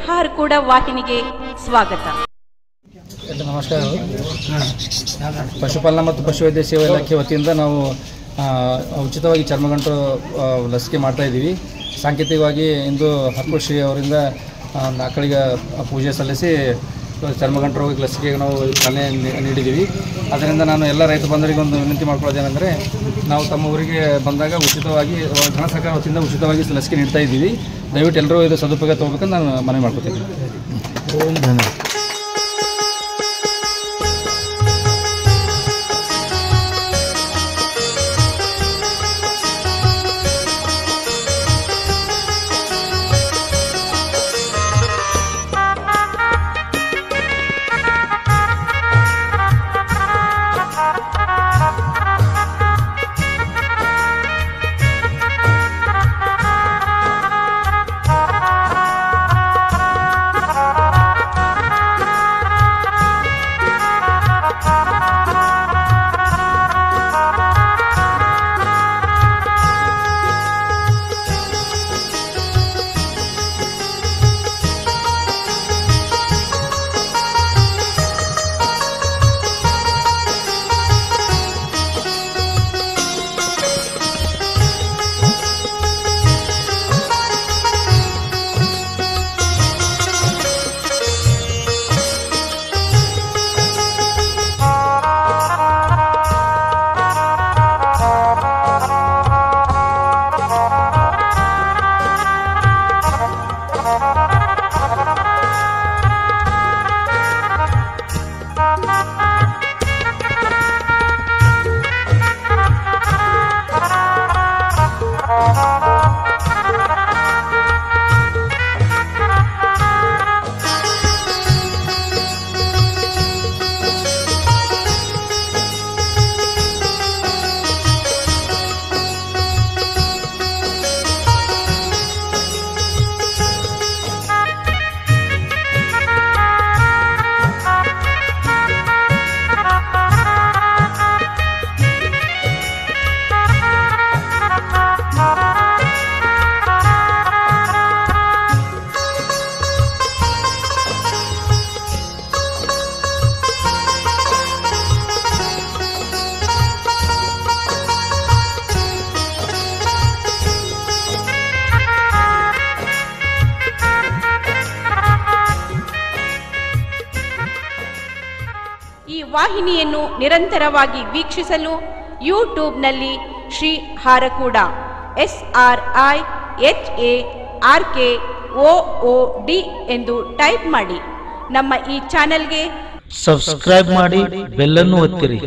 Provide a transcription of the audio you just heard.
ಹಾರಕೂಡ ವಾಹಿನಿಗೆ ಸ್ವಾಗತ. ನಮಸ್ಕಾರ. ಪಶುಪಾಲನಾ ಮತ್ತು ಪಶುವೈದ್ಯ ಸೇವಾ ಇಲಾಖೆ ವತಿಯಿಂದ ನಾವು ಉಚಿತವಾಗಿ ಚರ್ಮಗಂಟು ಲಸಿಕೆ ಮಾಡ್ತಾಯಿದ್ದೀವಿ. ಸಾಂಕೇತಿಕವಾಗಿ ಇಂದು ಹರ್ಕೂಡ್ ಶ್ರೀ ಅವರಿಂದ ಆಕಳಿಗೆ ಪೂಜೆ ಸಲ್ಲಿಸಿ ಚರ್ಮಗಂಟು ರೋಗಕ್ಕೆ ಲಸಿಕೆಗೆ ನಾವು ಸಲಹೆ ನೀಡಿದ್ದೀವಿ. ಅದರಿಂದ ನಾನು ಎಲ್ಲ ರೈತ ಬಂಧುಗಳಿಗೆ ಒಂದು ವಿನಂತಿ ಮಾಡ್ಕೊಳ್ಳೋದೇನೆಂದರೆ, ನಾವು ತಮ್ಮ ಊರಿಗೆ ಬಂದಾಗ ಉಚಿತವಾಗಿ ಘನ ಸರ್ಕಾರ ವತಿಯಿಂದ ಉಚಿತವಾಗಿ ಲಸಿಕೆ ನೀಡ್ತಾ ಇದ್ದೀವಿ. ದಯವಿಟ್ಟು ಎಲ್ಲರೂ ಇದು ಸದುಪಯೋಗ ತೊಗೋಬೇಕಂತ ನಾನು ಮನವಿ ಮಾಡ್ಕೊತೀನಿ. ಧನ್ಯವಾದ. ಈ ವಾಹಿನಿಯನ್ನು ನಿರಂತರವಾಗಿ ವೀಕ್ಷಿಸಲು ಯೂಟ್ಯೂಬ್ನಲ್ಲಿ ಶ್ರೀ ಹಾರಕೂಡ SRIHARKOOD ಎಂದು ಟೈಪ್ ಮಾಡಿ. ನಮ್ಮ ಈ ಚಾನೆಲ್ಗೆ ಸಬ್ಸ್ಕ್ರೈಬ್ ಮಾಡಿ, ಬೆಲ್ ಅನ್ನು ಒತ್ತಿರಿ.